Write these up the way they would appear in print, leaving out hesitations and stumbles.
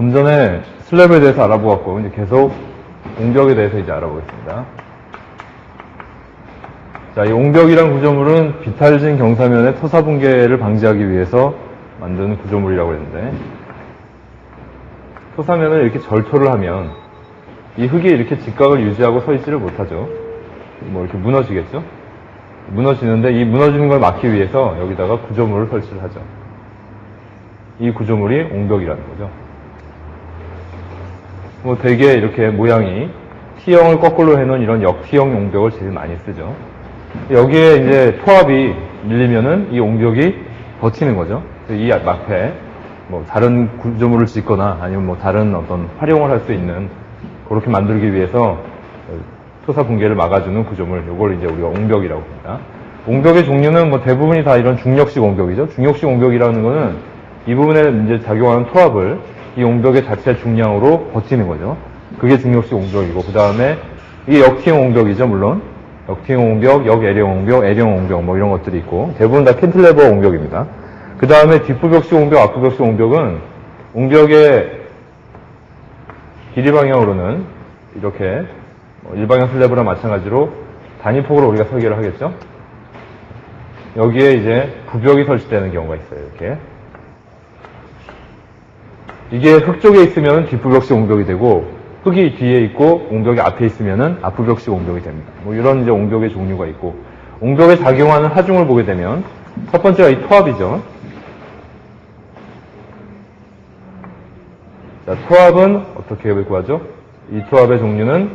좀 전에 슬랩에 대해서 알아보았고, 이제 계속 옹벽에 대해서 이제 알아보겠습니다. 자, 이 옹벽이란 구조물은 비탈진 경사면의 토사 붕괴를 방지하기 위해서 만든 구조물이라고 했는데, 토사면을 이렇게 절토를 하면 이 흙이 이렇게 직각을 유지하고 서 있지를 못하죠. 뭐 이렇게 무너지겠죠? 무너지는데 이 무너지는 걸 막기 위해서 여기다가 구조물을 설치를 하죠. 이 구조물이 옹벽이라는 거죠. 뭐 되게 이렇게 모양이 T형을 거꾸로 해놓은 이런 역T형 옹벽을 제일 많이 쓰죠. 여기에 이제 토합이 밀리면은 이 옹벽이 버티는 거죠. 이 앞에 뭐 다른 구조물을 짓거나 아니면 뭐 다른 어떤 활용을 할 수 있는 그렇게 만들기 위해서 토사 붕괴를 막아주는 구조물, 요걸 이제 우리가 옹벽이라고 합니다. 옹벽의 종류는 뭐 대부분이 다 이런 중력식 옹벽이죠. 중력식 옹벽이라는 거는 이 부분에 이제 작용하는 토합을 이 옹벽의 자체 중량으로 버티는 거죠. 그게 중력식 옹벽이고, 그 다음에 이게 역T형 옹벽이죠, 물론. 역T형 옹벽, 역애령 옹벽, 애령 옹벽 뭐 이런 것들이 있고, 대부분 다 캔틸레버 옹벽입니다. 그 다음에 뒷부벽식 옹벽, 앞부벽식 옹벽은 옹벽의 길이 방향으로는 이렇게 일방향 슬래브랑 마찬가지로 단위폭으로 우리가 설계를 하겠죠. 여기에 이제 부벽이 설치되는 경우가 있어요. 이렇게. 이게 흙 쪽에 있으면 뒷부벽식 옹벽이 되고, 흙이 뒤에 있고 옹벽이 앞에 있으면은 앞부벽식 옹벽이 됩니다. 뭐 이런 이제 옹벽의 종류가 있고, 옹벽에 작용하는 하중을 보게 되면 첫 번째가 이 토합이죠. 자, 토합은 어떻게 구하죠? 이 토합의 종류는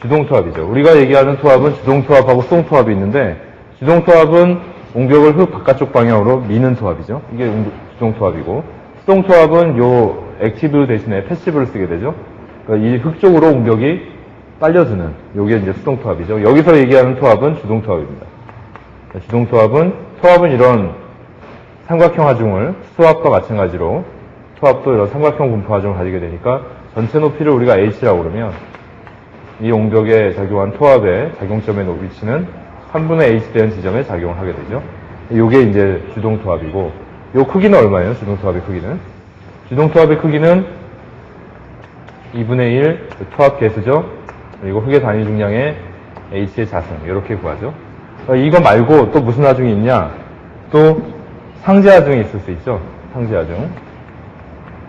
주동토합이죠. 우리가 얘기하는 토합은 주동토합하고 수동토합이 있는데, 주동토합은 옹벽을 흙 바깥쪽 방향으로 미는 토합이죠. 이게 주동토합이고, 수동토합은 요 액티브 대신에 패시브를 쓰게 되죠. 그러니까 이 흙 쪽으로 옹벽이 빨려드는, 요게 이제 수동토합이죠. 여기서 얘기하는 토합은 주동토합입니다. 토합은 이런 삼각형 하중을, 수압과 마찬가지로 토합도 이런 삼각형 분포 하중을 가지게 되니까 전체 높이를 우리가 H라고 그러면 이 옹벽에 작용한 토합의 작용점의 위치는 3분의 H 되는 지점에 작용을 하게 되죠. 요게 이제 주동토합이고, 요 크기는 얼마예요? 주동토합의 크기는? 주동토합의 크기는 2분의 1 토합 개수죠. 그리고 흙의 단위 중량의 H의 자승, 이렇게 구하죠. 이거 말고 또 무슨 하중이 있냐? 또 상제 하중이 있을 수 있죠. 상제 하중.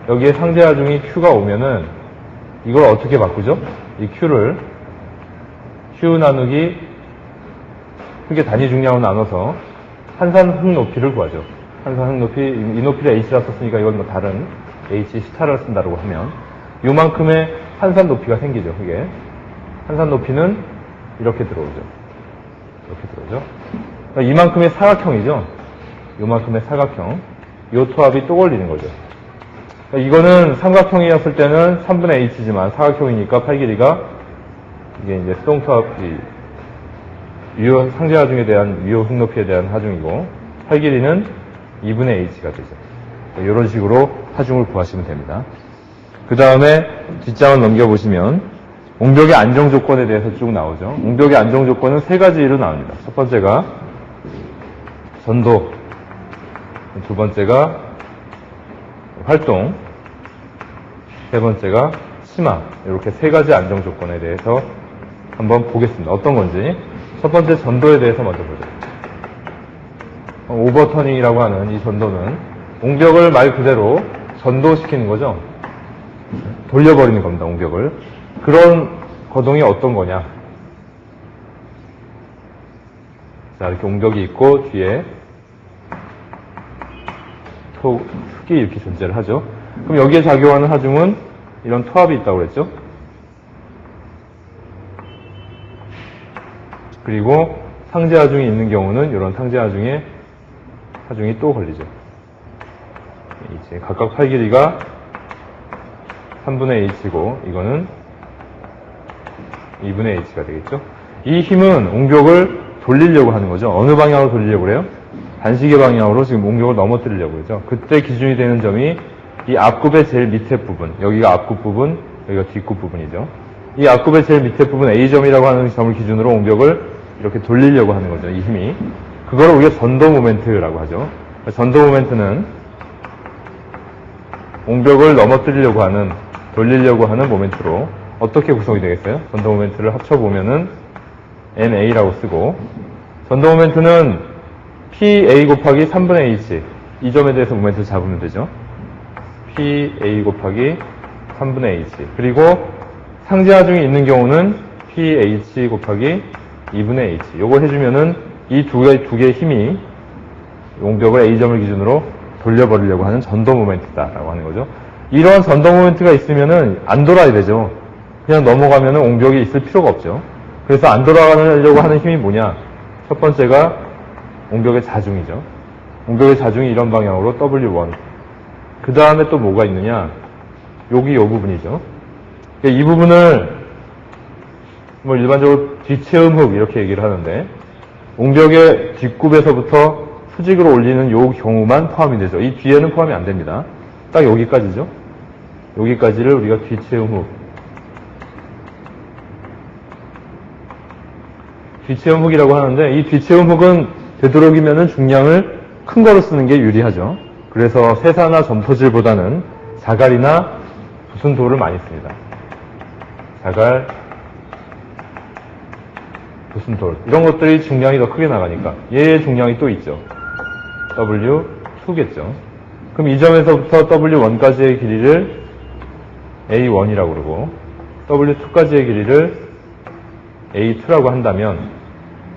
여기에 상제 하중이 Q가 오면은 이걸 어떻게 바꾸죠? 이 Q를 Q 나누기 흙의 단위 중량으로 나눠서 한산 흙 높이를 구하죠. 한산 흙 높이, 이 높이를 H라 썼으니까 이건 뭐 다른 H 스타를 쓴다고 하면 요만큼의 한산 높이가 생기죠. 흙에 한산 높이는 이렇게 들어오죠. 이렇게 들어오죠. 그러니까 이만큼의 사각형이죠. 요만큼의 사각형. 요 토합이 또 걸리는 거죠. 그러니까 이거는 삼각형이었을 때는 3분의 H지만 사각형이니까 팔 길이가 이게 이제 수동토합, 유효 상제 하중에 대한 유효 흙 높이에 대한 하중이고, 팔 길이는 2분의 H가 되죠. 이런 식으로 하중을 구하시면 됩니다. 그 다음에 뒷장을 넘겨보시면 옹벽의 안정 조건에 대해서 쭉 나오죠. 옹벽의 안정 조건은 세 가지로 나옵니다. 첫 번째가 전도, 두 번째가 활동, 세 번째가 심화. 이렇게 세 가지 안정 조건에 대해서 한번 보겠습니다. 어떤 건지. 첫 번째 전도에 대해서 먼저 보죠. 오버터닝이라고 하는 이 전도는 옹벽을 말 그대로 전도시키는 거죠. 돌려버리는 겁니다, 옹벽을. 그런 거동이 어떤 거냐. 자, 이렇게 옹벽이 있고 뒤에 흙이 이렇게 존재를 하죠. 그럼 여기에 작용하는 하중은 이런 토합이 있다고 그랬죠. 그리고 상제 하중이 있는 경우는 이런 상제 하중에 하중이 또 걸리죠. 이제 각각 팔 길이가 3분의 H고 이거는 2분의 H가 되겠죠. 이 힘은 옹벽을 돌리려고 하는 거죠. 어느 방향으로 돌리려고 그래요? 반시계 방향으로 지금 옹벽을 넘어뜨리려고 그러죠. 그때 기준이 되는 점이 이 앞굽의 제일 밑에 부분, 여기가 앞굽 부분, 여기가 뒷굽 부분이죠. 이 앞굽의 제일 밑에 부분 A점이라고 하는 점을 기준으로 옹벽을 이렇게 돌리려고 하는 거죠. 이 힘이. 그걸 우리가 전도 모멘트라고 하죠. 전도 모멘트는 옹벽을 넘어뜨리려고 하는, 돌리려고 하는 모멘트로 어떻게 구성이 되겠어요? 전도 모멘트를 합쳐보면은 MA라고 쓰고, 전도 모멘트는 PA 곱하기 3분의 H, 이 점에 대해서 모멘트를 잡으면 되죠. PA 곱하기 3분의 H. 그리고 상지하중이 있는 경우는 PH 곱하기 2분의 H. 요걸 해주면은 이 두 개의 힘이 옹벽을 A점을 기준으로 돌려버리려고 하는 전도 모멘트다라고 하는 거죠. 이런 전도 모멘트가 있으면은 안 돌아야 되죠. 그냥 넘어가면은 옹벽이 있을 필요가 없죠. 그래서 안 돌아가려고 하는 힘이 뭐냐? 첫 번째가 옹벽의 자중이죠. 옹벽의 자중이 이런 방향으로 W1. 그 다음에 또 뭐가 있느냐? 여기 요 부분이죠. 이 부분을 뭐 일반적으로 뒤체음흑 이렇게 얘기를 하는데, 옹벽의 뒷굽에서부터 수직으로 올리는 요 경우만 포함이 되죠. 이 뒤에는 포함이 안 됩니다. 딱 여기까지죠. 여기까지를 우리가 뒤체음흑. 뒤체음흑이라고 하는데, 이 뒤체음흑은 되도록이면은 중량을 큰 거로 쓰는 게 유리하죠. 그래서 세사나 점토질보다는 자갈이나 부순돌을 많이 씁니다. 자갈, 부순돌. 이런 것들이 중량이 더 크게 나가니까. 얘의 중량이 또 있죠. W2겠죠. 그럼 이 점에서부터 W1까지의 길이를 A1이라고 그러고, W2까지의 길이를 A2라고 한다면,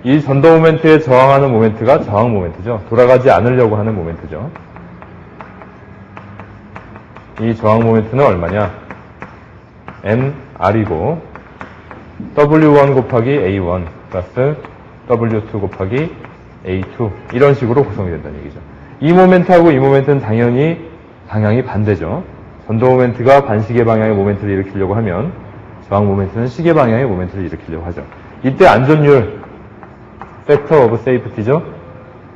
이 전도 모멘트에 저항하는 모멘트가 저항 모멘트죠. 돌아가지 않으려고 하는 모멘트죠. 이 저항 모멘트는 얼마냐? MR이고, W1 곱하기 A1 플러스 W2 곱하기 A2 이런 식으로 구성이 된다는 얘기죠. 이 모멘트하고 이 모멘트는 당연히 방향이 반대죠. 전도 모멘트가 반시계 방향의 모멘트를 일으키려고 하면 저항 모멘트는 시계 방향의 모멘트를 일으키려고 하죠. 이때 안전율, 팩터 오브 세이프티죠.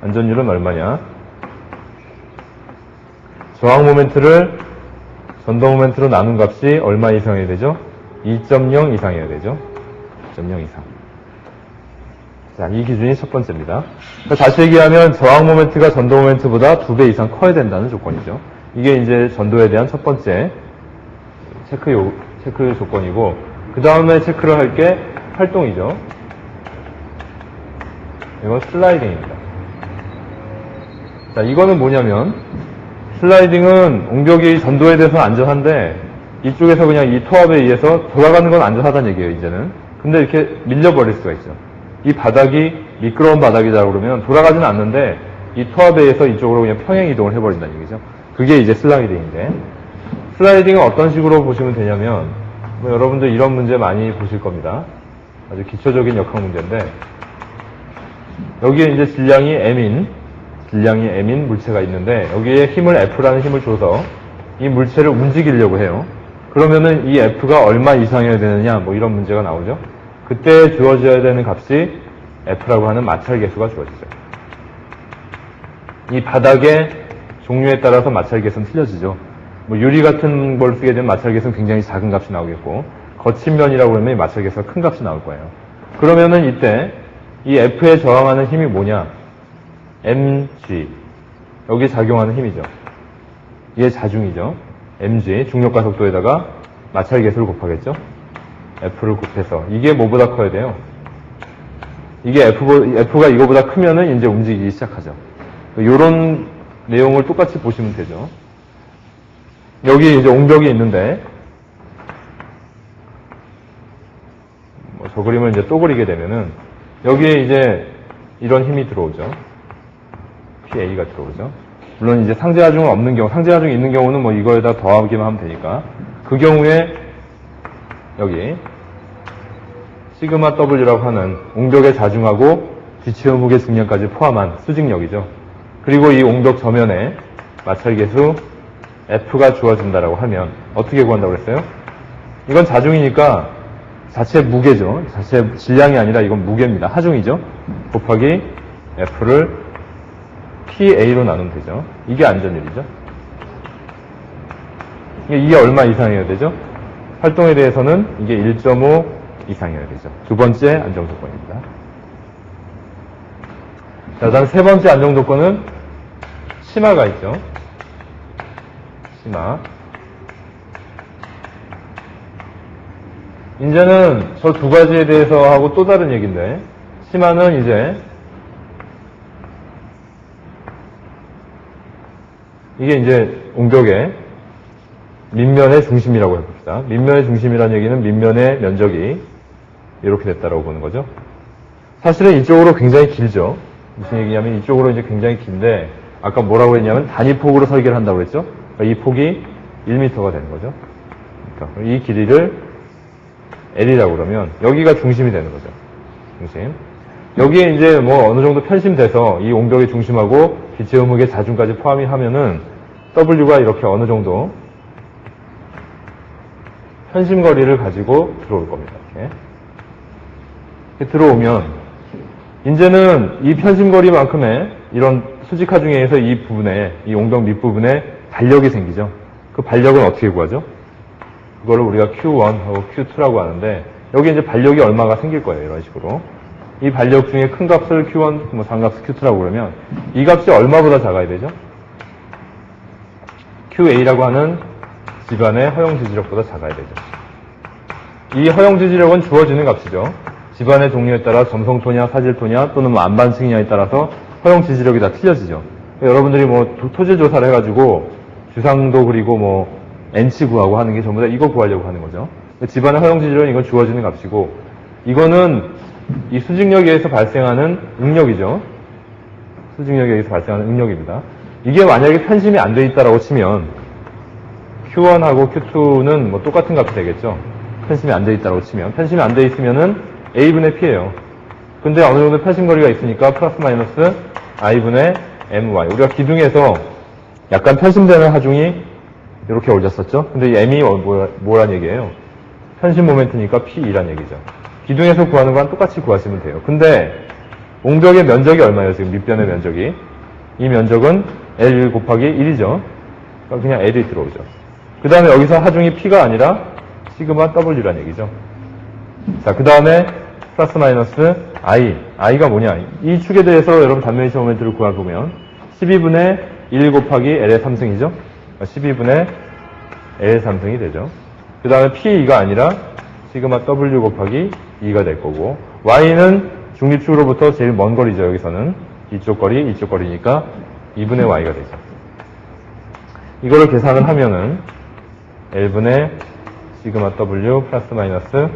안전율은 얼마냐? 저항 모멘트를 전도 모멘트로 나눈 값이 얼마 이상이어야 되죠? 2.0 이상이어야 되죠. 2.0 이상. 자, 이 기준이 첫 번째입니다. 다시 얘기하면 저항 모멘트가 전도 모멘트보다 2배 이상 커야 된다는 조건이죠. 이게 이제 전도에 대한 첫 번째 체크 조건이고, 그 다음에 체크를 할 게 활동이죠. 이건 슬라이딩입니다. 자, 이거는 뭐냐면, 슬라이딩은 옹벽이 전도에 대해서 안전한데, 이쪽에서 그냥 이 토압에 의해서 돌아가는 건 안전하다는 얘기예요, 이제는. 근데 이렇게 밀려버릴 수가 있죠. 이 바닥이 미끄러운 바닥이다 그러면 돌아가지는 않는데, 이 토압에 의해서 이쪽으로 그냥 평행 이동을 해버린다는 얘기죠. 그게 이제 슬라이딩인데, 슬라이딩은 어떤 식으로 보시면 되냐면, 뭐 여러분들 이런 문제 많이 보실 겁니다. 아주 기초적인 역학 문제인데, 여기에 이제 질량이 M인 물체가 있는데, 여기에 힘을 F라는 힘을 줘서 이 물체를 움직이려고 해요. 그러면은 이 F가 얼마 이상이어야 되느냐, 뭐 이런 문제가 나오죠. 그때 주어져야 되는 값이 F라고 하는 마찰 계수가 주어지죠. 이 바닥의 종류에 따라서 마찰 계수는 틀려지죠. 뭐 유리 같은 걸 쓰게 되면 마찰 계수는 굉장히 작은 값이 나오겠고, 거친 면이라고 하면 마찰 계수가 큰 값이 나올 거예요. 그러면은 이때 이 F에 저항하는 힘이 뭐냐? mg. 여기에 작용하는 힘이죠. 이게 자중이죠. mg. 중력과 속도에다가 마찰 계수를 곱하겠죠. F를 곱해서. 이게 뭐보다 커야 돼요? 이게 F가 이거보다 크면은 이제 움직이기 시작하죠. 요런 내용을 똑같이 보시면 되죠. 여기 이제 옹벽이 있는데, 뭐 저 그림을 이제 또 그리게 되면은, 여기에 이제 이런 힘이 들어오죠. PA가 들어오죠. 물론 이제 상제하중은 없는 경우, 상제하중이 있는 경우는 뭐 이거에다 더하기만 하면 되니까, 그 경우에 여기 시그마 W라고 하는 옹벽의 자중하고 뒤치음흑의 중량까지 포함한 수직력이죠. 그리고 이 옹벽 저면에 마찰계수 F가 주어진다라고 하면 어떻게 구한다고 그랬어요? 이건 자중이니까 자체 무게죠. 자체 질량이 아니라 이건 무게입니다. 하중이죠. 곱하기 F를 PA로 나누면 되죠. 이게 안전율이죠. 이게 얼마 이상이어야 되죠? 활동에 대해서는 이게 1.5 이상이어야 되죠. 두 번째 안정조건입니다. 자, 다음 세 번째 안정조건은 심화가 있죠. 심화. 이제는 저 두 가지에 대해서 하고 또 다른 얘기인데, 심화는 이제 이게 이제 옹벽의 밑면의 중심이라고 해봅시다. 밑면의 중심이라는 얘기는 밑면의 면적이 이렇게 됐다라고 보는 거죠. 사실은 이쪽으로 굉장히 길죠. 무슨 얘기냐면 이쪽으로 이제 굉장히 긴데 아까 뭐라고 했냐면 단위폭으로 설계를 한다고 했죠. 그러니까 이 폭이 1m가 되는 거죠. 그러니까 이 길이를 L이라고 그러면 여기가 중심이 되는 거죠. 중심. 여기에 이제 뭐 어느 정도 편심돼서 이 옹벽의 중심하고 빛의 음흑의 자중까지 포함이 하면은 W가 이렇게 어느 정도 편심거리를 가지고 들어올 겁니다. 이렇게 들어오면 이제는 이 편심거리만큼의 이런 수직화 중에서 이 부분에, 이 옹벽 밑부분에 반력이 생기죠. 그 반력은 어떻게 구하죠? 그거를 우리가 Q1하고 Q2라고 하는데 여기 이제 반력이 얼마가 생길 거예요. 이런 식으로. 이 반력 중에 큰 값을 Q1, 뭐 상값을 Q2라고 그러면 이 값이 얼마보다 작아야 되죠? QA라고 하는 집안의 허용 지지력보다 작아야 되죠. 이 허용 지지력은 주어지는 값이죠. 집안의 종류에 따라 점성토냐, 사질토냐, 또는 뭐 안반층이냐에 따라서 허용 지지력이 다 틀려지죠. 여러분들이 뭐 토지 조사를 해가지고 주상도 그리고 뭐 N치 구하고 하는 게 전부 다 이거 구하려고 하는 거죠. 집안의 허용 지지력은 이건 주어지는 값이고, 이거는 이 수직력에 의해서 발생하는 응력이죠. 수직력에 의해서 발생하는 응력입니다. 이게 만약에 편심이 안 돼 있다라고 치면 Q1하고 Q2는 뭐 똑같은 값이 되겠죠. 편심이 안 돼 있다라고 치면. 편심이 안 돼 있으면은 A분의 P예요. 근데 어느 정도 편심거리가 있으니까 플러스 마이너스 I분의 MY. 우리가 기둥에서 약간 편심되는 하중이 이렇게 올렸었죠. 근데 이 M이 뭐란 얘기예요? 편심 모멘트니까 P2란 얘기죠. 기둥에서 구하는 건 똑같이 구하시면 돼요. 근데 옹벽의 면적이 얼마예요? 지금 밑변의 면적이. 이 면적은 L 곱하기 1이죠. 그러니까 그냥 L이 들어오죠. 그 다음에 여기서 하중이 P가 아니라 시그마 W란 얘기죠. 자, 그 다음에 플러스 마이너스 I. I가 뭐냐? 이 축에 대해서 여러분 단면이시 모멘트를 구해보면 12분의 1 곱하기 L의 3승이죠. 12분의 L 3승이 되죠. 그 다음에 P2가 아니라 시그마 W 곱하기 2가 될 거고, Y는 중립축으로부터 제일 먼 거리죠. 여기서는 이쪽 거리니까 2분의 Y가 되죠. 이거를 계산을 하면은 L분의 시그마 W 플러스 마이너스,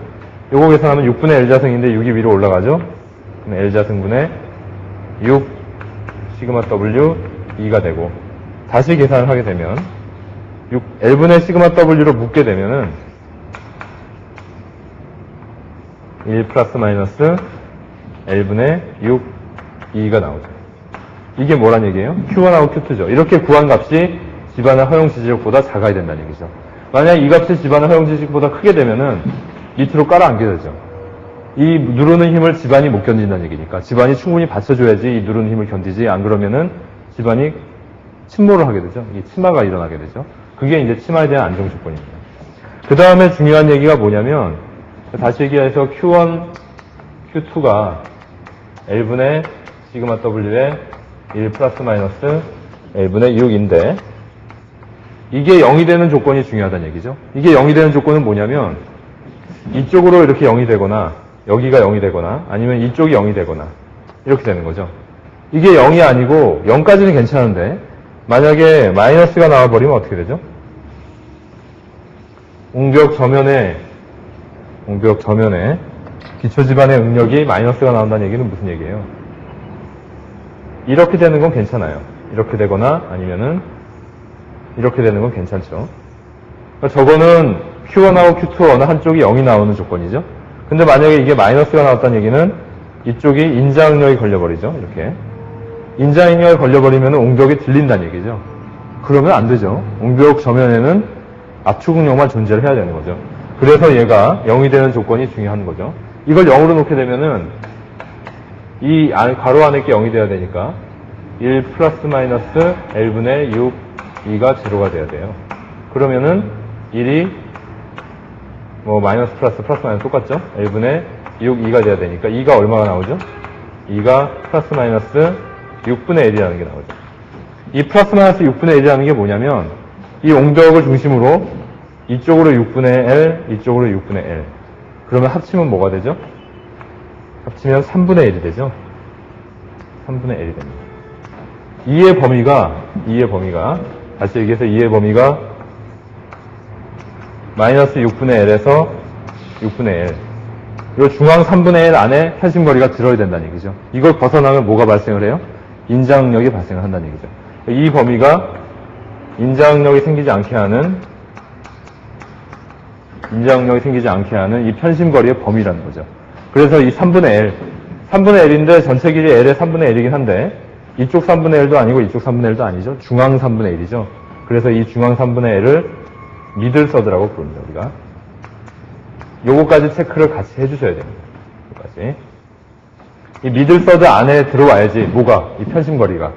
요거 계산하면 6분의 L자승인데 6이 위로 올라가죠. 그럼 L자승분의 6 시그마 W 2가 되고, 다시 계산을 하게 되면 L분의 시그마 W로 묶게 되면은 1 플러스 마이너스 L분의 6 2가 나오죠. 이게 뭐란 얘기예요? Q1하고 Q2죠. 이렇게 구한 값이 집안의 허용 지지력보다 작아야 된다는 얘기죠. 만약 이 값이 집안의 허용 지지력보다 크게 되면은 밑으로 깔아앉게 되죠. 이 누르는 힘을 집안이 못 견딘다는 얘기니까 집안이 충분히 받쳐줘야지 이 누르는 힘을 견디지, 안 그러면은 집안이 침몰을 하게 되죠. 이 치마가 일어나게 되죠. 그게 이제 치마에 대한 안정 조건입니다. 그 다음에 중요한 얘기가 뭐냐면, 다시 얘기해서 Q1, Q2가 L분의 시그마 W의 1 플러스 마이너스 L분의 6인데, 이게 0이 되는 조건이 중요하다는 얘기죠. 이게 0이 되는 조건은 뭐냐면, 이쪽으로 이렇게 0이 되거나, 여기가 0이 되거나, 아니면 이쪽이 0이 되거나, 이렇게 되는 거죠. 이게 0이 아니고, 0까지는 괜찮은데, 만약에 마이너스가 나와버리면 어떻게 되죠? 옹벽 저면에 기초집안의 응력이 마이너스가 나온다는 얘기는 무슨 얘기예요? 이렇게 되는 건 괜찮아요. 이렇게 되거나 아니면은 이렇게 되는 건 괜찮죠. 그러니까 저거는 Q1하고 Q2 어느 한쪽이 0이 나오는 조건이죠. 근데 만약에 이게 마이너스가 나왔다는 얘기는 이쪽이 인자응력이 걸려버리죠. 이렇게. 인자응력이 걸려버리면 옹벽이 들린다는 얘기죠. 그러면 안 되죠. 옹벽 저면에는 압축응력만 존재를 해야 되는 거죠. 그래서 얘가 0이 되는 조건이 중요한 거죠. 이걸 0으로 놓게 되면은 이 가로 안에 게 0이 돼야 되니까 1 플러스 마이너스 L분의 6, 2가 제로가 돼야 돼요. 그러면은 1이 뭐 마이너스 플러스 마이너스 똑같죠? L분의 6, 2가 돼야 되니까 2가 얼마가 나오죠? 2가 플러스 마이너스 6분의 L이라는 게 나오죠. 이 플러스 마이너스 6분의 L이라는 게 뭐냐면 이 옹벽을 중심으로 이쪽으로 6분의 L, 이쪽으로 6분의 L. 그러면 합치면 뭐가 되죠? 합치면 3분의 1이 되죠? 3분의 1이 됩니다. 2의 범위가, 다시 얘기해서 2의 범위가 마이너스 6분의 1에서 6분의 1. 이 중앙 3분의 1 안에 편심거리가 들어야 된다는 얘기죠. 이걸 벗어나면 뭐가 발생을 해요? 인자응력이 발생을 한다는 얘기죠. 이 범위가 인자응력이 생기지 않게 하는 이 편심거리의 범위라는 거죠. 그래서 이 3분의 1인데 전체 길이 L의 3분의 1이긴 한데 이쪽 3분의 1도 아니고 이쪽 3분의 1도 아니죠. 중앙 3분의 1이죠. 그래서 이 중앙 3분의 1을 미들서드라고 부릅니다. 우리가. 요거까지 체크를 같이 해주셔야 됩니다. 요거까지. 이 미들서드 안에 들어와야지 뭐가? 이 편심거리가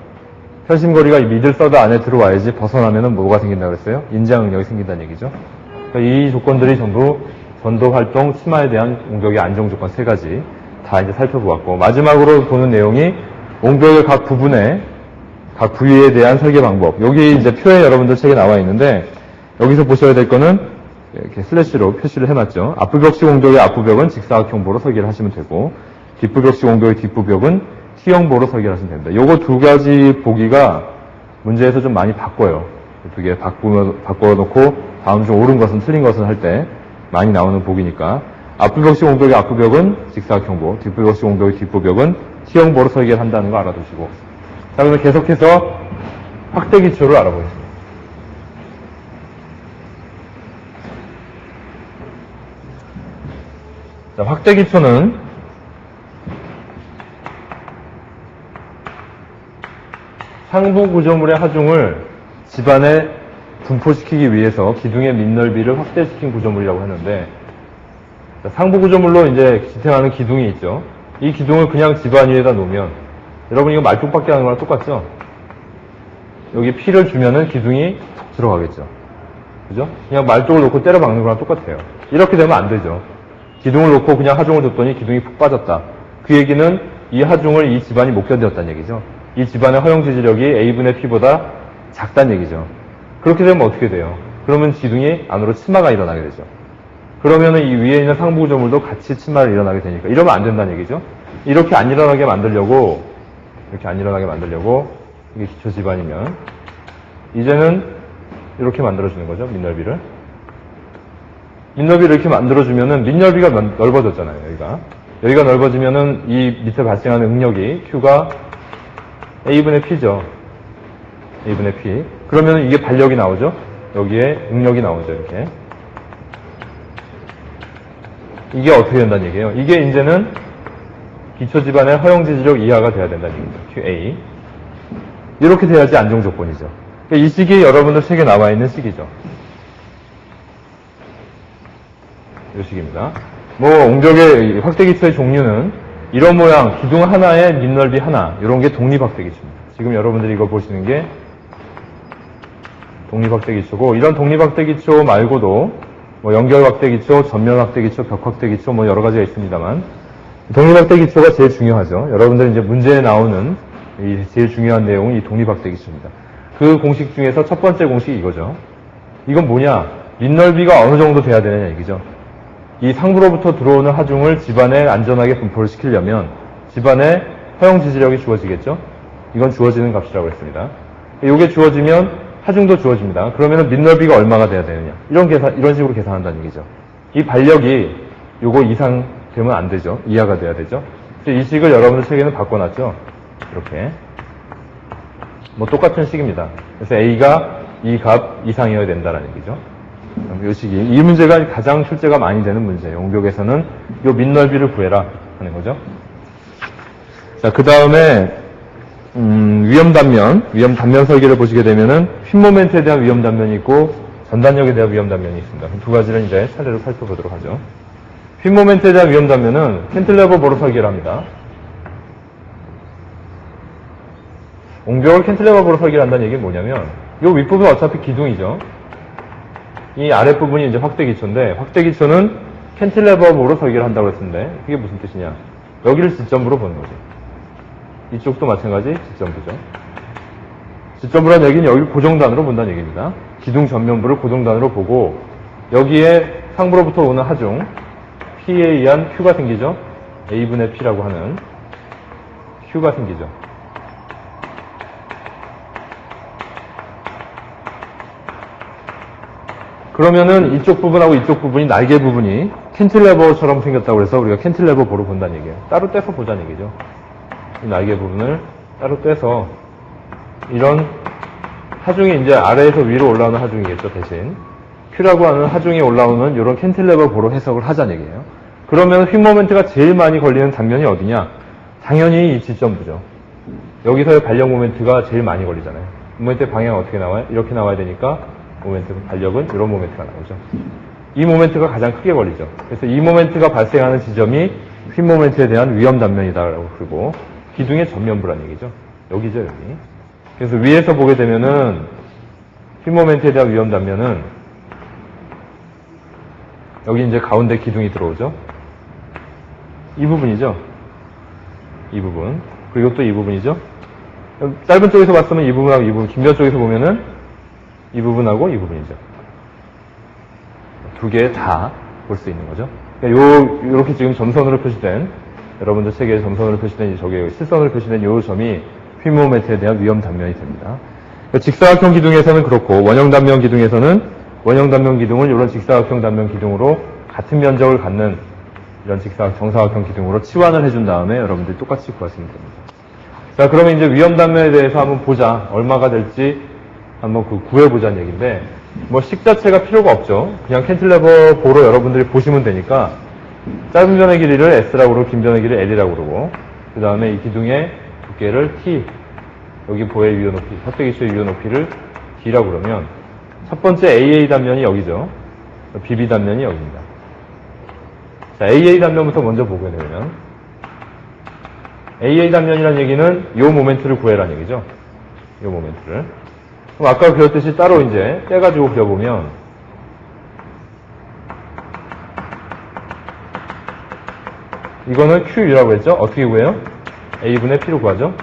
이 미들서드 안에 들어와야지 벗어나면은 뭐가 생긴다고 그랬어요? 인자응력이 생긴다는 얘기죠. 그러니까 이 조건들이 전부 전도활동, 치마에 대한 옹벽의 안정조건 3가지 다 이제 살펴보았고, 마지막으로 보는 내용이 옹벽의 각 부분에, 각 부위에 대한 설계 방법. 여기 이제 표에 여러분들 책에 나와 있는데, 여기서 보셔야 될 거는 이렇게 슬래시로 표시를 해놨죠. 앞부벽식 옹벽의 앞부벽은 직사각형보로 설계를 하시면 되고, 뒷부벽식 옹벽의 뒷부벽은 T형보로 설계를 하시면 됩니다. 요거 2가지 보기가 문제에서 좀 많이 바꿔요. 2개 바꿔놓고 다음 중 옳은 것은 틀린 것은 할 때 많이 나오는 보기니까, 앞부벽식 옹벽의 앞부벽은 직사각형보, 뒷부벽식 옹벽의 뒷부벽은 T형보로 설계를 한다는 거 알아두시고, 자, 그러면 계속해서 확대 기초를 알아보겠습니다. 자, 확대 기초는 상부 구조물의 하중을 집안에 분포시키기 위해서 기둥의 밑넓이를 확대시킨 구조물이라고 하는데, 상부 구조물로 이제 지탱하는 기둥이 있죠. 이 기둥을 그냥 집안 위에다 놓으면, 여러분 이거 말뚝박기 하는 거랑 똑같죠? 여기 P를 주면은 기둥이 툭 들어가겠죠. 그죠? 그냥 말뚝을 놓고 때려 박는 거랑 똑같아요. 이렇게 되면 안 되죠. 기둥을 놓고 그냥 하중을 줬더니 기둥이 푹 빠졌다. 그 얘기는 이 하중을 이 집안이 못 견뎠다는 얘기죠. 이 집안의 허용 지지력이 A분의 P보다 작다는 얘기죠. 그렇게 되면 어떻게 돼요? 그러면 기둥이 안으로 침하가 일어나게 되죠. 그러면은 이 위에 있는 상부 구조물도 같이 침하를 일어나게 되니까 이러면 안 된다는 얘기죠. 이렇게 안 일어나게 만들려고 이게 기초 집안이면 이제는 이렇게 만들어주는 거죠. 밑넓이를 이렇게 만들어주면은 밑넓이가 넓어졌잖아요. 여기가 넓어지면은 이 밑에 발생하는 응력이 Q가 A분의 P죠. A분의 P. 그러면 이게 반력이 나오죠. 여기에 응력이 나오죠. 이렇게. 이게 어떻게 된다는 얘기예요? 이게 이제는 기초 집안의 허용 지지력 이하가 돼야 된다는 얘기죠. QA. 이렇게 돼야지 안정 조건이죠. 이 식이 여러분들 책에 나와 있는 식이죠. 이 식입니다. 옹벽의 확대 기초의 종류는 이런 모양, 기둥 하나에 밑넓이 하나, 이런 게 독립 확대 기초입니다. 지금 여러분들이 이거 보시는 게 독립 확대 기초고, 이런 독립 확대 기초 말고도 연결 확대 기초, 전면 확대 기초, 벽 확대 기초 여러 가지가 있습니다만, 독립 확대 기초가 제일 중요하죠. 여러분들 이제 문제에 나오는 이 제일 중요한 내용은 이 독립 확대 기초입니다. 그 공식 중에서 첫 번째 공식이 이거죠. 이건 뭐냐? 밑넓이가 어느 정도 돼야 되느냐 얘기죠. 이 상부로부터 들어오는 하중을 집안에 안전하게 분포를 시키려면 집안에 허용 지지력이 주어지겠죠? 이건 주어지는 값이라고 했습니다. 이게 주어지면 하중도 주어집니다. 그러면 밑넓이가 얼마가 돼야 되느냐? 이런 식으로 계산한다는 얘기죠. 이 반력이 요거 이상 되면 안 되죠. 이하가 돼야 되죠. 그래서 이 식을 여러분들 책에는 바꿔놨죠. 이렇게. 똑같은 식입니다. 그래서 A가 이 값 이상이어야 된다는 얘기죠. 이 식이. 이 문제가 가장 출제가 많이 되는 문제예요. 옹벽에서는 요 밑넓이를 구해라 하는 거죠. 자, 그 다음에 위험 단면 설계를 보시게 되면은 휨 모멘트에 대한 위험 단면이 있고 전단력에 대한 위험 단면이 있습니다. 두 가지를 이제 차례로 살펴보도록 하죠. 휨 모멘트에 대한 위험 단면은 캔틸레버 보로 설계를 합니다. 옹벽을 캔틸레버 보로 설계를 한다는 얘기는 뭐냐면 요 윗부분은 어차피 기둥이죠. 이 아랫부분이 이제 확대 기초인데 확대 기초는 캔틸레버 보로 설계를 한다고 했는데 그게 무슨 뜻이냐? 여기를 지점부로 보는 거죠. 이쪽도 마찬가지 지점부죠. 지점부란 얘기는 여기를 고정단으로 본다는 얘기입니다. 기둥 전면부를 고정단으로 보고 여기에 상부로부터 오는 하중 T에 의한 Q가 생기죠. A분의 P라고 하는 Q가 생기죠. 그러면은 이쪽 부분하고 이쪽 부분이 날개 부분이 캔틸레버처럼 생겼다고 해서 우리가 캔틸레버 보러 본다는 얘기예요. 따로 떼서 보자는 얘기죠. 이 날개 부분을 따로 떼서 이런 하중이 이제 아래에서 위로 올라오는 하중이겠죠, 대신. Q라고 하는 하중이 올라오는 이런 캔틸레버 보러 해석을 하자는 얘기예요. 그러면 휙 모멘트가 제일 많이 걸리는 단면이 어디냐? 당연히 이 지점부죠. 여기서의 발력 모멘트가 제일 많이 걸리잖아요. 모멘트의 방향은 어떻게 나와요? 이렇게 나와야 되니까 모멘트, 발력은 이런 모멘트가 나오죠. 이 모멘트가 가장 크게 걸리죠. 그래서 이 모멘트가 발생하는 지점이 휙 모멘트에 대한 위험 단면이다라고 그러고 기둥의 전면부란 얘기죠. 여기죠, 여기. 그래서 위에서 보게 되면은 휙 모멘트에 대한 위험 단면은 여기 이제 가운데 기둥이 들어오죠. 이 부분이죠. 이 부분. 그리고 또 이 부분이죠. 짧은 쪽에서 봤으면 이 부분하고 이 부분, 긴변 쪽에서 보면은 이 부분하고 이 부분이죠. 두 개 다 볼 수 있는 거죠. 그러니까 요렇게 지금 점선으로 표시된, 여러분들 책에 점선으로 표시된, 저게 실선으로 표시된 요 점이 휙 모멘트에 대한 위험 단면이 됩니다. 그러니까 직사각형 기둥에서는 그렇고, 원형 단면 기둥에서는 원형 단면 기둥을 이런 직사각형 단면 기둥으로 같은 면적을 갖는 이런 정사각형 기둥으로 치환을 해준 다음에 여러분들이 똑같이 구하시면 됩니다. 자, 그러면 이제 위험 단면에 대해서 한번 보자. 얼마가 될지 한번 구해보자는 얘기인데, 뭐 식 자체가 필요가 없죠. 그냥 캔틸레버 보러 여러분들이 보시면 되니까 짧은 변의 길이를 S라고 그러고 긴 변의 길이를 L이라고 그러고 그 다음에 이 기둥의 두께를 T, 여기 보의 위호 높이, 확대기초의 위호 높이를 D라고 그러면 첫 번째 AA 단면이 여기죠. BB 단면이 여기입니다. 자, AA 단면부터 먼저 보게 되면 AA 단면이라는 얘기는 요 모멘트를 구해라는 얘기죠. 요 모멘트를. 그럼 아까 그렸듯이 따로 이제 떼가지고 그려보면 이거는 QU라고 했죠? 어떻게 구해요? A분의 P로 구하죠?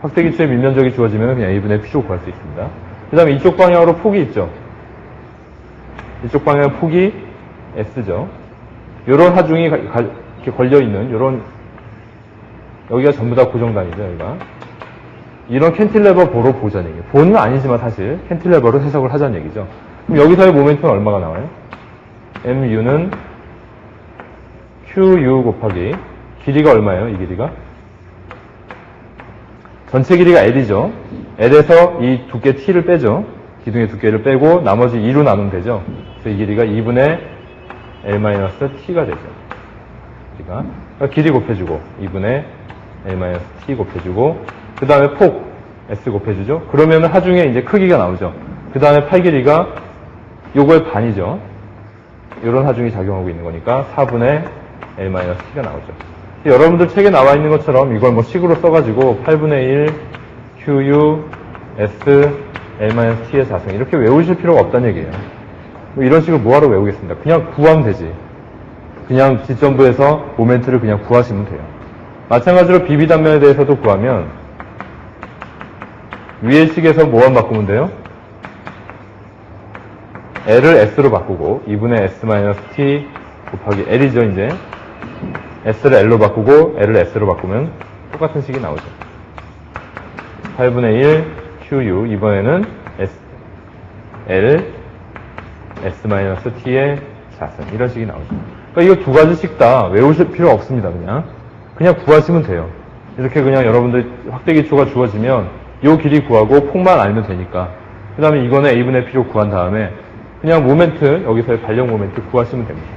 확대기초의 밀면적이 주어지면 그냥 A분의 P로 구할 수 있습니다. 그 다음에 이쪽 방향으로 폭이 있죠? 이쪽 방향 폭이 S죠? 요런 하중이 이렇게 걸려있는 요런 여기가 전부 다 고정단이죠, 여기가. 이런 캔틸레버 보러 보자는 얘기예요. 보는 아니지만 사실 캔틸레버로 해석을 하자는 얘기죠. 그럼 여기서의 모멘트는 얼마가 나와요? MU는 QU 곱하기 길이가 얼마예요? 이 길이가? 전체 길이가 L이죠. L에서 이 두께 T를 빼죠. 기둥의 두께를 빼고 나머지 2로 나누면 되죠. 그래서 이 길이가 2분의 L-T가 되죠. 그러니까 길이 곱해주고 2분의 L-T 곱해주고 그 다음에 폭 S 곱해주죠. 그러면 하중에 이제 크기가 나오죠. 그 다음에 팔 길이가 요거의 반이죠. 이런 하중이 작용하고 있는 거니까 4분의 L-T가 나오죠. 여러분들 책에 나와 있는 것처럼 이걸 뭐 식으로 써가지고 8분의 1 QU S L-T의 자승 이렇게 외우실 필요가 없다는 얘기예요. 뭐 이런 식으로 뭐하러 외우겠습니다. 그냥 구하면 되지. 그냥 지점부에서 모멘트를 그냥 구하시면 돼요. 마찬가지로 BB 단면에 대해서도 구하면 위의 식에서 뭐만 바꾸면 돼요? L을 S로 바꾸고 2분의 S-T 곱하기 L이죠 이제. S를 L로 바꾸고 L을 S로 바꾸면 똑같은 식이 나오죠. 8분의 1 QU 이번에는 L S-T의 자승 이런 식이 나오죠. 그러니까 이거 두 가지 식 다 외우실 필요 없습니다. 그냥 구하시면 돼요. 이렇게 그냥 여러분들 확대기초가 주어지면 요 길이 구하고 폭만 알면 되니까. 그 다음에 이거는 A분의 P로 구한 다음에 그냥 모멘트, 여기서의 발력 모멘트 구하시면 됩니다.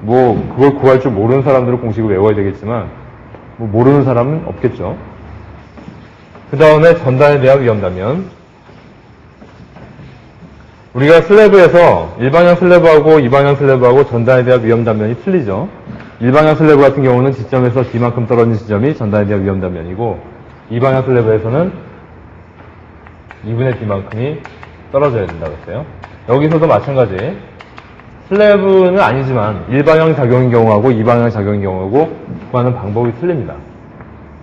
뭐 그걸 구할 줄 모르는 사람들은 공식을 외워야 되겠지만 뭐 모르는 사람은 없겠죠. 그 다음에 전단에 대한 위험 단면. 우리가 슬래브에서 일방향 슬래브하고 이방향 슬래브하고 전단에 대한 위험 단면이 틀리죠. 일방향 슬래브 같은 경우는 지점에서 D만큼 떨어진 지점이 전단에 대한 위험 단면이고 이방향 슬래브에서는 2분의 D만큼이 떨어져야 된다고 했어요. 여기서도 마찬가지. 슬래브는 아니지만 일방향 작용인 경우하고 이방향 작용인 경우하고 구하는 방법이 틀립니다.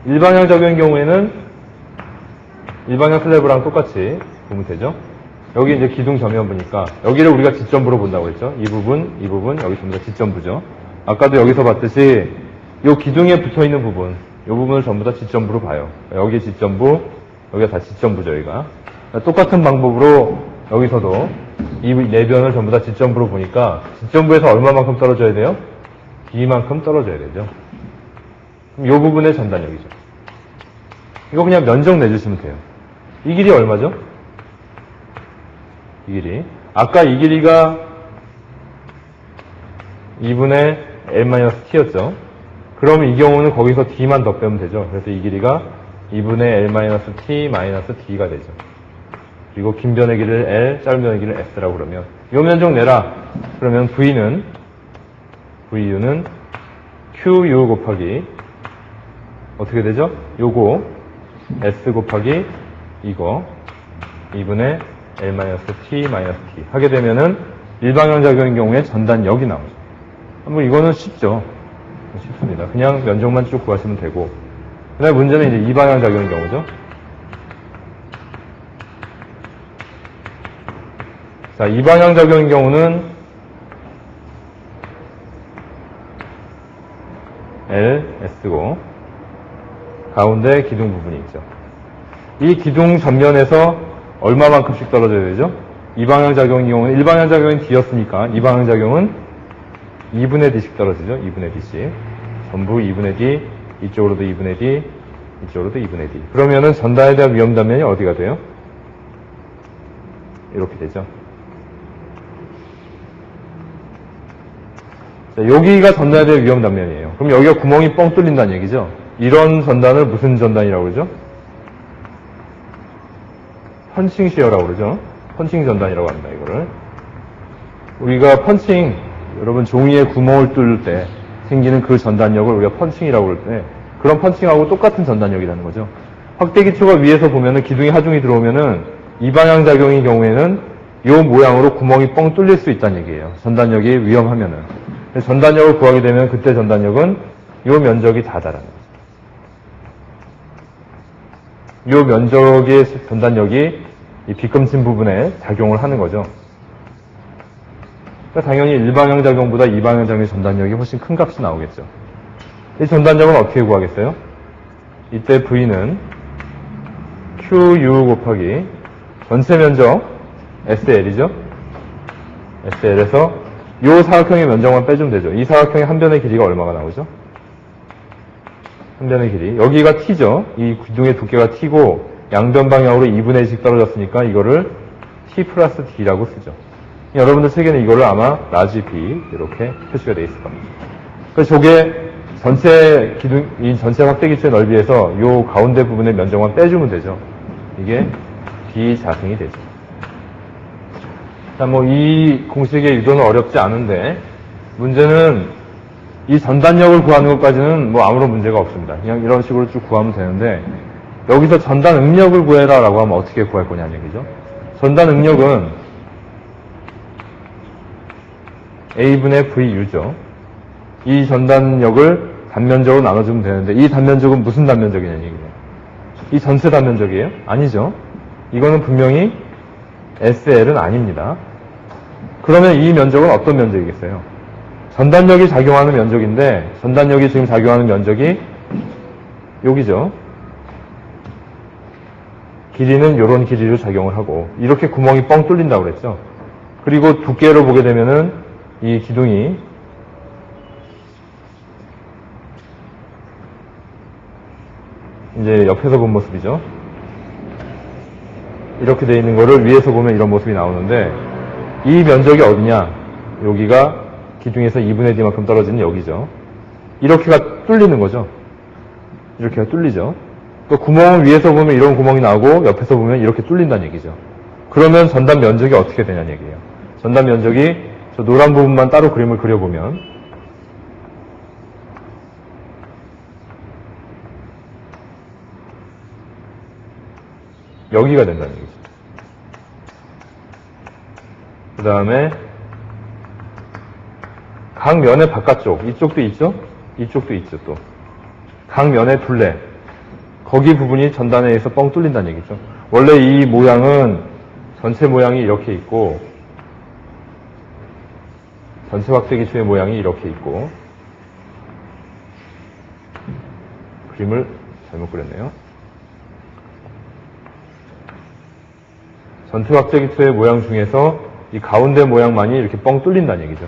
일방향 작용인 경우에는 일방향 슬래브랑 똑같이 보면 되죠. 여기 이제 기둥 전면부니까 여기를 우리가 지점부로 본다고 했죠. 이 부분, 여기 전부 다 지점부죠. 아까도 여기서 봤듯이 이 기둥에 붙어있는 부분, 이 부분을 전부 다 지점부로 봐요. 여기 지점부, 여기가 다 지점부죠, 여기가. 똑같은 방법으로 여기서도 이 내변을 전부 다 지점부로 보니까 지점부에서 얼마만큼 떨어져야 돼요? B만큼 떨어져야 되죠. 그럼 이 부분의 전단력이죠. 이거 그냥 면적 내주시면 돼요. 이 길이 얼마죠? 이 길이. 아까 이 길이가 2분의 L-T였죠. 그러면 이 경우는 거기서 D만 더 빼면 되죠. 그래서 이 길이가 2분의 L-T-D가 되죠. 그리고 긴 변의 길이를 L, 짧은 변의 길이를 S라고 그러면 요 면적 내라. 그러면 VU는 QU 곱하기 어떻게 되죠? 요거 S 곱하기 이거 2분의 L-T-T 하게 되면은 일방향 작용인 경우에 전단력이 나오죠. 뭐 이거는 쉽죠. 쉽습니다. 그냥 면적만 쭉 구하시면 되고. 그 다음에 문제는 이제 이방향 작용인 경우죠. 자, 이방향 작용인 경우는 L, S고 가운데 기둥 부분이 있죠. 이 기둥 전면에서 얼마만큼씩 떨어져야 되죠? 이방향 작용인 경우는 일방향 작용은 D였으니까 이방향 작용은 2분의 D씩 떨어지죠. 2분의 D씩. 전부 2분의 D, 이쪽으로도 2분의 D, 이쪽으로도 2분의 D. 그러면은 전단에 대한 위험 단면이 어디가 돼요? 이렇게 되죠. 자, 여기가 전단에 대한 위험 단면이에요. 그럼 여기가 구멍이 뻥 뚫린다는 얘기죠. 이런 전단을 무슨 전단이라고 그러죠? 펀칭 시어라고 그러죠. 펀칭 전단이라고 합니다, 이거를. 우리가 펀칭, 여러분 종이에 구멍을 뚫을 때 생기는 그 전단력을 우리가 펀칭이라고 그럴 때 그런 펀칭하고 똑같은 전단력이라는 거죠. 확대 기초가 위에서 보면은 기둥이 하중이 들어오면은 이방향 작용인 경우에는 이 모양으로 구멍이 뻥 뚫릴 수 있다는 얘기예요. 전단력이 위험하면은. 전단력을 구하게 되면 그때 전단력은 이 면적이 다다라는 거죠. 이 면적의 전단력이 이 빗금친 부분에 작용을 하는 거죠. 그러니까 당연히 일방향 작용보다 이방향 작용의 전단력이 훨씬 큰 값이 나오겠죠. 이 전단력은 어떻게 구하겠어요? 이때 V는 QU 곱하기 전체 면적 SL이죠. SL에서 이 사각형의 면적만 빼주면 되죠. 이 사각형의 한 변의 길이가 얼마가 나오죠? 한 변의 길이. 여기가 T죠. 이 기둥의 두께가 T고 양변 방향으로 2분의 1씩 떨어졌으니까 이거를 T 플러스 D라고 쓰죠. 여러분들 책에는 이거를 아마 라지 B 이렇게 표시가 되어 있을 겁니다. 그래서 저게 전체 기둥, 이 전체 확대 기초의 넓이에서 이 가운데 부분의 면적만 빼주면 되죠. 이게 B 자승이 되죠. 자, 뭐 이 공식의 유도는 어렵지 않은데 문제는 이 전단력을 구하는 것까지는 뭐 아무런 문제가 없습니다. 그냥 이런 식으로 쭉 구하면 되는데 여기서 전단 응력을 구해라 라고 하면 어떻게 구할 거냐는 얘기죠. 전단 응력은 A분의 VU죠. 이 전단력을 단면적으로 나눠주면 되는데 이 단면적은 무슨 단면적이냐는 얘기예요. 이 전체 단면적이에요? 아니죠. 이거는 분명히 SL은 아닙니다. 그러면 이 면적은 어떤 면적이겠어요? 전단력이 작용하는 면적인데 전단력이 지금 작용하는 면적이 여기죠. 길이는 이런 길이로 작용을 하고 이렇게 구멍이 뻥 뚫린다고 그랬죠. 그리고 두께로 보게 되면은 이 기둥이 이제 옆에서 본 모습이죠. 이렇게 되어 있는 거를 위에서 보면 이런 모습이 나오는데 이 면적이 어디냐? 여기가 기둥에서 2분의 D만큼 떨어지는 여기죠. 이렇게가 뚫리는 거죠. 이렇게가 뚫리죠. 또 구멍을 위에서 보면 이런 구멍이 나오고 옆에서 보면 이렇게 뚫린다는 얘기죠. 그러면 전단 면적이 어떻게 되냐는 얘기예요. 전단 면적이 저 노란 부분만 따로 그림을 그려보면 여기가 된다는 얘기죠. 그 다음에 각 면의 바깥쪽, 이쪽도 있죠? 이쪽도 있죠, 또. 각 면의 둘레. 거기 부분이 전단에 의해서 뻥 뚫린다는 얘기죠. 원래 이 모양은 전체 모양이 이렇게 있고 전체 확대 기초의 모양이 이렇게 있고 그림을 잘못 그렸네요. 전투각제기초의 모양 중에서 이 가운데 모양만이 이렇게 뻥 뚫린다는 얘기죠.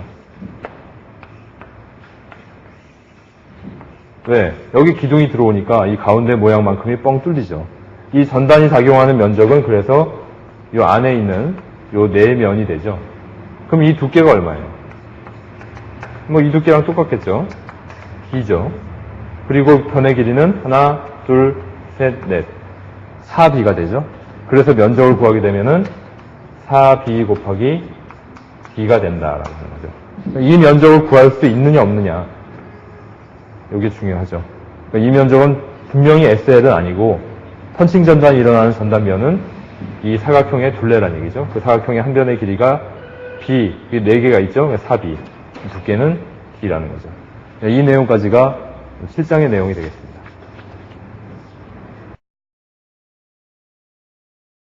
왜? 여기 기둥이 들어오니까 이 가운데 모양만큼이 뻥 뚫리죠. 이 전단이 작용하는 면적은 그래서 이 안에 있는 이 네 면이 되죠. 그럼 이 두께가 얼마예요? 뭐 이 두께랑 똑같겠죠. B죠. 그리고 변의 길이는 하나, 둘, 셋, 넷. 4B가 되죠. 그래서 면적을 구하게 되면은 4B 곱하기 B가 된다라는 거죠. 이 면적을 구할 수 있느냐 없느냐. 이게 중요하죠. 이 면적은 분명히 SL은 아니고 펀칭 전단이 일어나는 전단면은 이 사각형의 둘레란 얘기죠. 그 사각형의 한 변의 길이가 B, 이 4개가 있죠. 4B. 두께는 D라는 거죠. 이 내용까지가 7장의 내용이 되겠습니다.